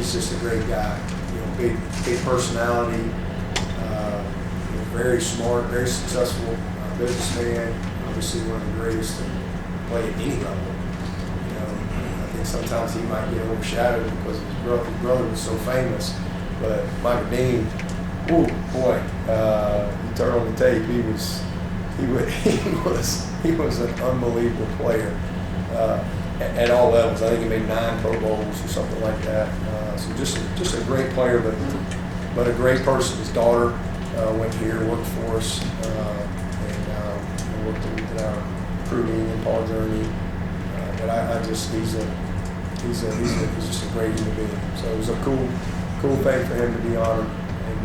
he's just a great guy. Big personality. Very smart, very successful businessman. Obviously, one of the greatest to play at any level. I think sometimes he might get overshadowed because his brother was so famous. But Michael Dean, ooh boy, you turn on the tape, he was an unbelievable player at all levels. I think he made 9 Pro Bowls or something like that. So just a great player, but a great person. His daughter went here, worked for us, and worked with our recruiting and Paul journey. But he's just a great human being. So it was a cool thing for him to be honored, and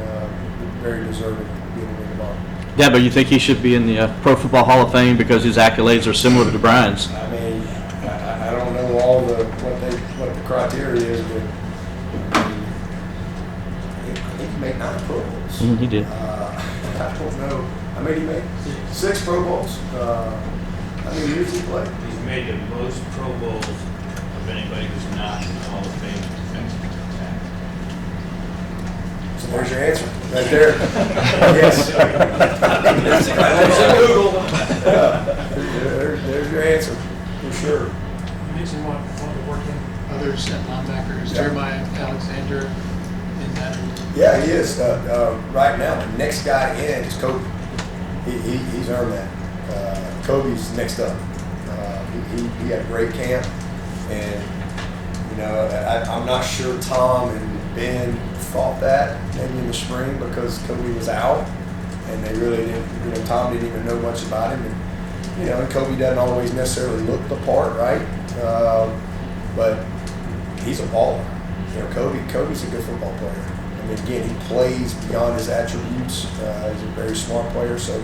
very deserving of being in the honor. Yeah, but you think he should be in the Pro Football Hall of Fame because his accolades are similar to Brian's? I mean, I don't know all what the criteria is, but I think he made 9 Pro Bowls. He did. I don't know. How many he made? 6 Pro Bowls. How many years he played? He's made the most Pro Bowls of anybody who's not in the Hall of Fame defensive tackle. So there's your answer, right there. Yes. There's your answer, for sure. You mentioned one of the working others at linebackers, Yeah. Jeremiah Alexander, in that. Yeah, he is. Right now, the next guy in is Kobe. He's earned that. Kobe's next up. He had a great camp, and I'm not sure Tom and Ben thought that maybe in the spring because Kobe was out, and they really didn't. Tom didn't even know much about him, and Kobe doesn't always necessarily look the part, right? But he's a baller. Kobe's a good football player. I mean, again, he plays beyond his attributes. He's a very smart player. So,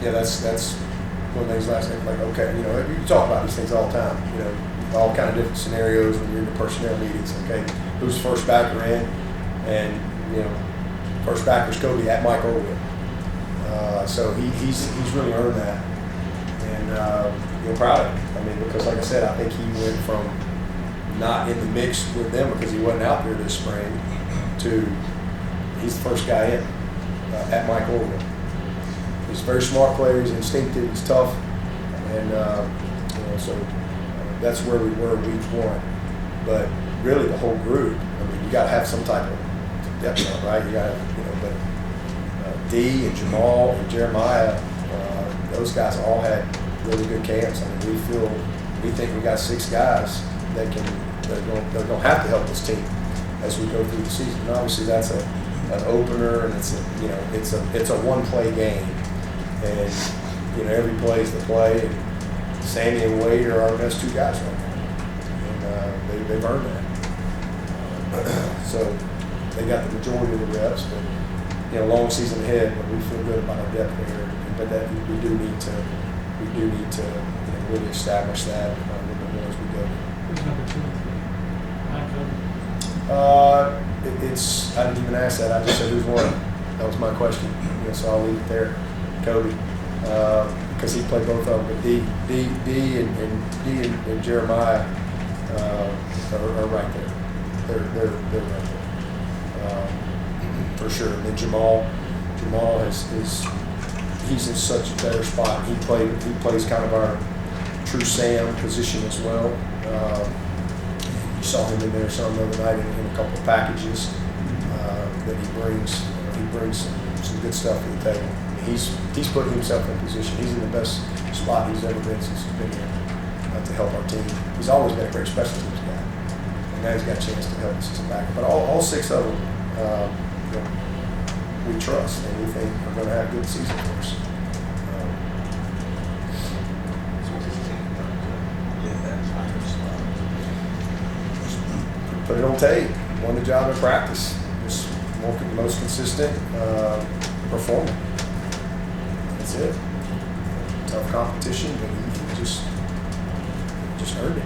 that's one of those last things. Like, okay, you talk about these things all the time. All kind of different scenarios when you're in the personnel meetings. Okay, who's first backer in, and first backer's Kobe at Mike Orville. So he's really earned that, and proud of him. I mean, because like I said, I think he went from not in the mix with them because he wasn't out there this spring to he's the first guy in at Mike Orville. He's a very smart player. He's instinctive. He's tough, and so that's where we were week 1. But really, the whole group. I mean, you got to have some type of depth, right? You got to, but D and Jamal and Jeremiah, those guys all had really good camps. I mean, we think we got 6 guys that they're going to have to help this team as we go through the season. And obviously, that's an opener, and it's a one-play game, and every play is the play. And Sammy and Wade are our best 2 guys right now, and they've earned that. So they got the majority of the reps, but long season ahead. But we feel good about our depth there. But that we do need to really establish that a little bit more as we go. Who's number 2 and 3? I didn't even ask that. I just said who's 1. That was my question. So I'll leave it there. Kobe, because he played both of them. But D and Jeremiah are right there. They're right there for sure. And then Jamal he's in such a better spot. He plays kind of our true Sam position as well. You saw him in there some the other night in a couple of packages that he brings. He brings some good stuff to the table. I mean, he's putting himself in position. He's in the best spot he's ever been since he's been here to help our team. He's always been a great special teams guy, and now he's got a chance to help us as a backup. But all 6 of them, we trust and we think are going to have a good season for us. Put it on tape. Won the job in practice. Just most consistent performer. That's it. Tough competition, but he just earned it.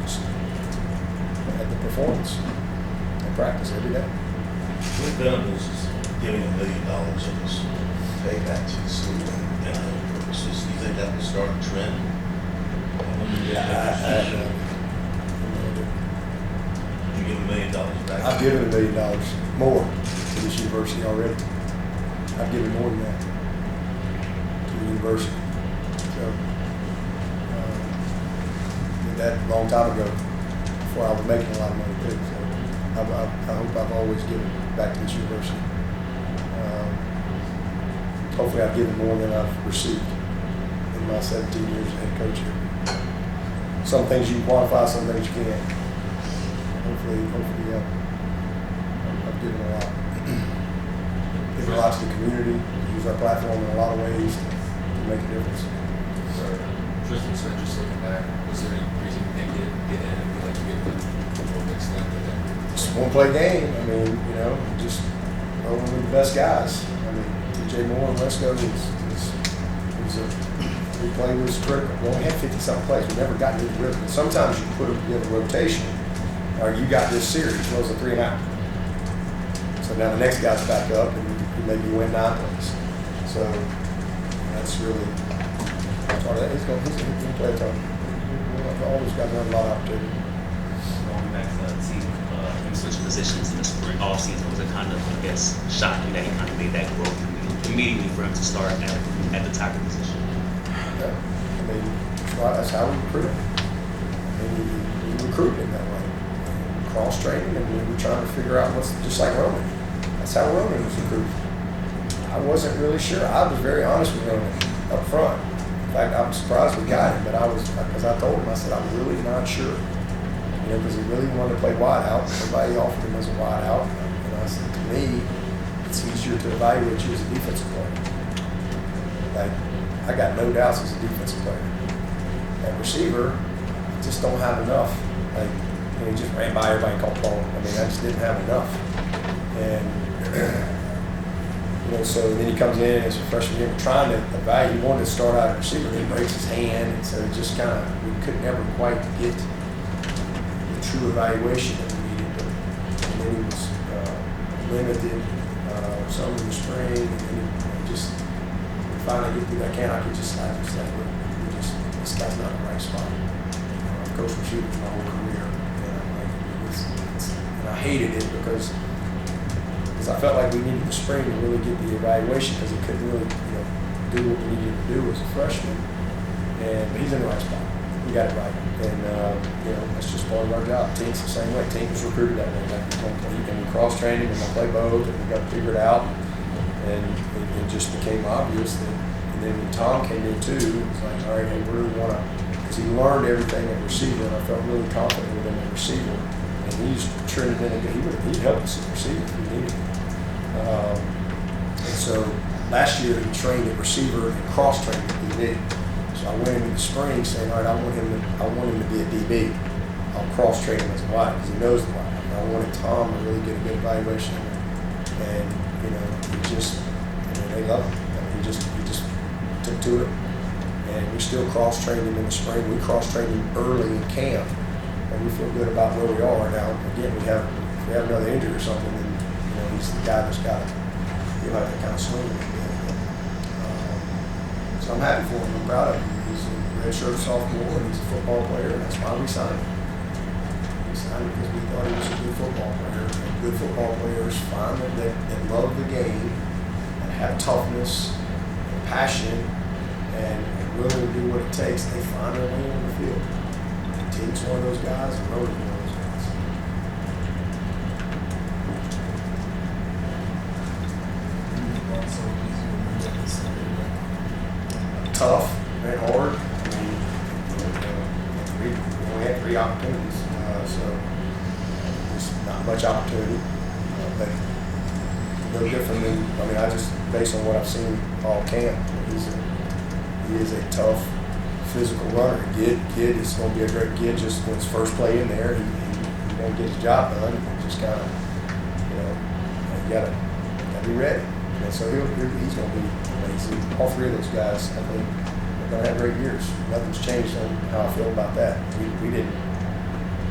Just had the performance in practice every day. What done is giving $1 million of his payback to the school and other purposes. Do you think that will start a trend? back. I've given $1 million more to this university already. I've given more than that to the university. So, did that a long time ago, before I was making a lot of money too. So, I hope I've always given back to this university. Hopefully I've given more than I've received in my 17 years as head coach here. Some things you can quantify, some things you can't. Hopefully, I've given a lot. Given a lot to the community, use our platform in a lot of ways to make a difference. Tristan said, just looking back, was there any reason you didn't get in and feel like you get the more mixed up with that? It's a one-play game. I mean, just rolling with the best guys. I mean, DJ Moore and Wesco replay was critical. We only had 50-something plays. We never got into the rhythm. And sometimes you put them together rotation, or you got this series, well, it was a 3.5. So now the next guy's back up, and maybe you win 9 plays. So that's really part of that. He's going to play a ton. All those guys have a lot of opportunity. Going back to the season, he switched positions in the spring off season. Was it kind of, I guess, shocking that he kind of made that growth immediately for him to start at the tackle position? Yeah. I mean, that's how we recruit him. I mean, we recruit him that way. Cross-train him, and we were trying to figure out what's, just like Roman. That's how Roman was recruited. I wasn't really sure. I was very honest with Roman up front. In fact, I'm surprised we got him, but because I told him, I said, I'm really not sure. Because he really wanted to play wide out. Everybody offered him as a wide out. And I said, to me, it's easier to evaluate you as a defensive player. Like, I got no doubts as a defensive player. At receiver, I just don't have enough. Like, he just ran by everybody and caught the ball. I mean, I just didn't have enough. And, so then he comes in as a freshman year, trying to evaluate. He wanted to start out at receiver, then he breaks his hand. And so it just kind of, we could never quite get the true evaluation that we needed. And then he was limited some in the spring, and then he just finally get through that camp. I just like, this guy's not in the right spot. I've coached receivers my whole career, and I'm like, and I hated it because I felt like we needed the spring to really get the evaluation because he couldn't really, do what we needed to do as a freshman. But he's in the right spot. We got it right, and that's just part of our job. Team's the same way. Team's recruited that way. Like you can cross train him and we'll play both, and we got to figure it out. And it just became obvious that. And then when Tom came in too, it was like, all right, we really want to, because he learned everything at receiver, and I felt really confident with him at receiver. And he's turned in he'd help us at receiver if we needed him. And so last year he trained at receiver and cross trained at DB. So I went into the spring saying, all right, I want him to be a DB. I'll cross train him as a wide because he knows the wide. And I wanted Tom to really get a good evaluation of him. And he just, they love him. I mean, he just took to it. And we still cross trained him in the spring. We cross trained him early in camp, and we feel good about where we are now. Again, if we have another injury or something, then he's the guy that's got to give out that kind of swing. So I'm happy for him. I'm proud of him. He's a redshirt sophomore, and he's a football player, and that's why we signed him. We signed him because we thought he was a good football player. And good football players find that love the game and have toughness and passion and willing to do what it takes. They find their way on the field. And Team's one of those guys, and Roman's one of those guys. Tough, very hard. I mean, we only had 3 opportunities, so there's not much opportunity. But no different than, I just, based on what I've seen all camp, he is a tough, physical runner. Kid is going to be a great kid just when his first play in there. He won't get his job done. He just kind of, you got to be ready. And so he's going to be amazing. All 3 of those guys, I think, are going to have great years. Nothing's changed on how I feel about that. We didn't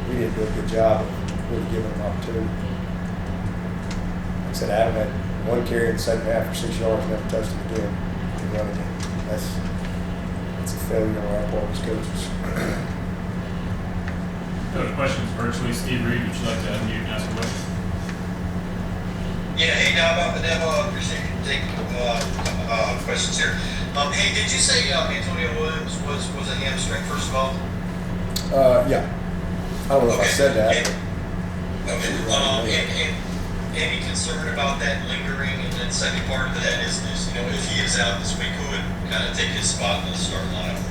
do a good job of really giving them opportunity. Like I said, Adam had 1 carry in the second half for 6 yards, never touched it again in the running game. That's a failure on our part as coaches. Go to questions virtually. Steve Reed, would you like to unmute and ask a question? Yeah, hey, Dabo, appreciate you taking questions here. Hey, did you say Antonio Williams was a hamstring, first of all? Yeah. I don't know if I said that. Okay. Any concern about that lingering? And then second part of that is, if he is out this week, who would kind of take his spot in the starting lineup?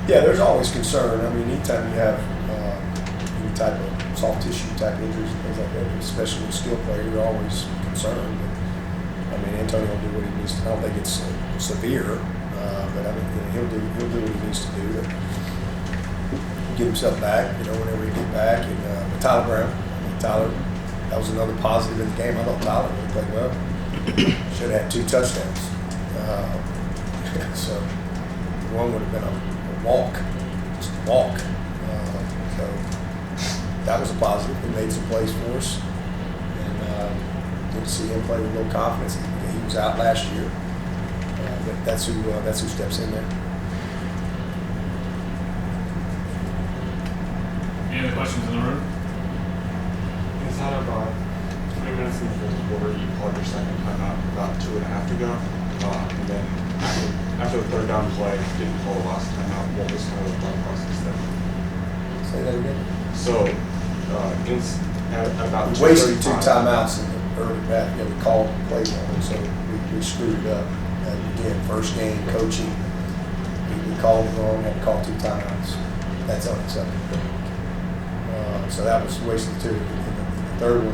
Yeah, there's always concern. I mean, anytime you have any type of soft tissue type injuries and things like that, especially with a skill player, you're always concerned. But, I mean, Antonio will do what he needs to. I don't think it's severe, but I mean, he'll do what he needs to do to get himself back. Whenever he get back. And but Tyler Brown, Tyler, that was another positive in the game. I thought Tyler really played well. Should have had 2 touchdowns. So one would have been a walk, just a walk. So that was a positive. He made some plays for us, and good to see him play with a little confidence. He was out last year, but that's who steps in there. Any other questions in the room? Inside of 20 minutes in the fourth quarter, you called your second timeout about 2.5 ago, and then after the third down play, didn't call the last timeout. What was kind of the thought process there? Say that again. So, about We wasted 2 2:35 timeouts in the early back. We called play one, so we screwed it up. And again, first game coaching, we called it wrong. Had to call 2 timeouts. That's unacceptable. So that was wasted 2. The third one.